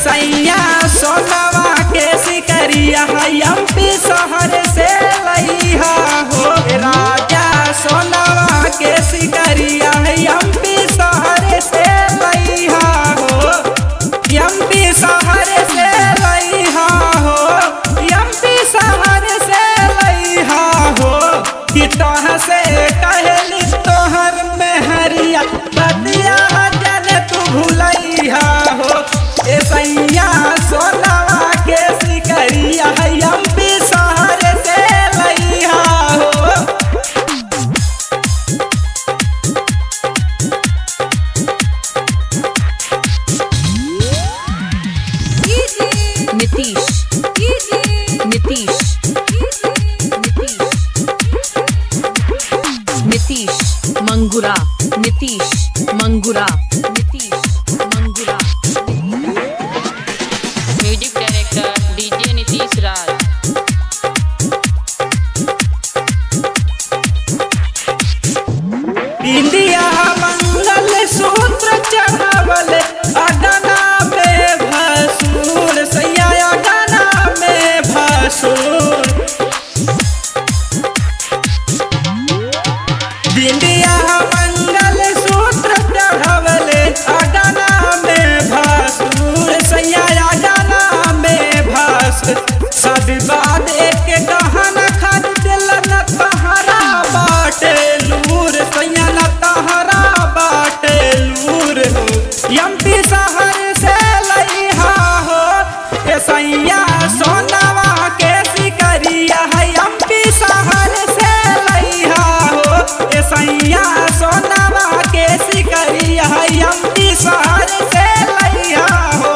सैया सोनवा के सिकरिया एमपी शहर से लइहा हो राजा सोनवा के सिकरिया एमपी शहर से लइहा हो एमपी शहर से लइहा हो एमपी शहर से लइहा हो कि तोह से कहली तोहर मेहरिया बतिया जन तू भूलइहा हो सैया सोनवा के सिकरिया एमपी शहर से लइहा हो। Nitish Nitish Nitish Mangura Nitish Mangura Nitish Mangura. Music director DJ Nitish Raj. India mangalsutra चढ़ावल अगना में भसूर सैया अगना में भसूर इंडिया मंगल सूत्र चढ़ावल अगना में भसूर सैया अगना में भसूर सब बात एक गहना खरीदल न तहरा बाटे लूर सैया न तहरा बाटे लूर हो एमपी शहर से लइहा हो सैया सोनवा के सिकरिया एमपी शहर से लइहा हो सैया सोनवा के सिकरिया एमपी शहर से लइहा हो।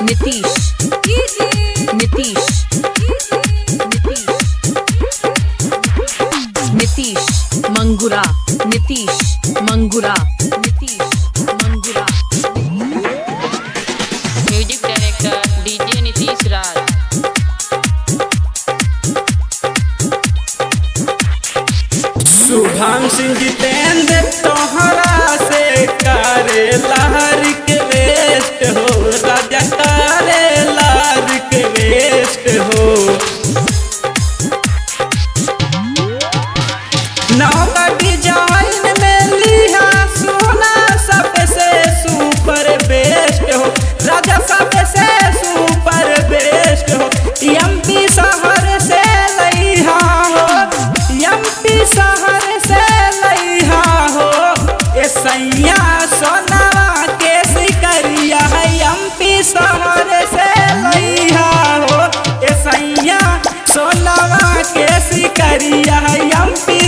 Nitish Nitish Nitish Mangura Nitish Mangura Nitish Mangura. Music director DJ Nitish Raj. Shubham Singh Jitendra तोहरा से करे लहर के वेस्ट हो राजा करे लहर के वेस्ट हो नौका डिजाइन में लिहा सोना सबसे सुपर बेस्ट हो राजा सबसे सुपर बेस्ट हो एमपी शहर से लइहा हो एमपी शहर से लइहा हो सैया सोनवा के सिकरिया एमपी शहर से लइहा हो सैया सोनवा के सिकरिया एमपी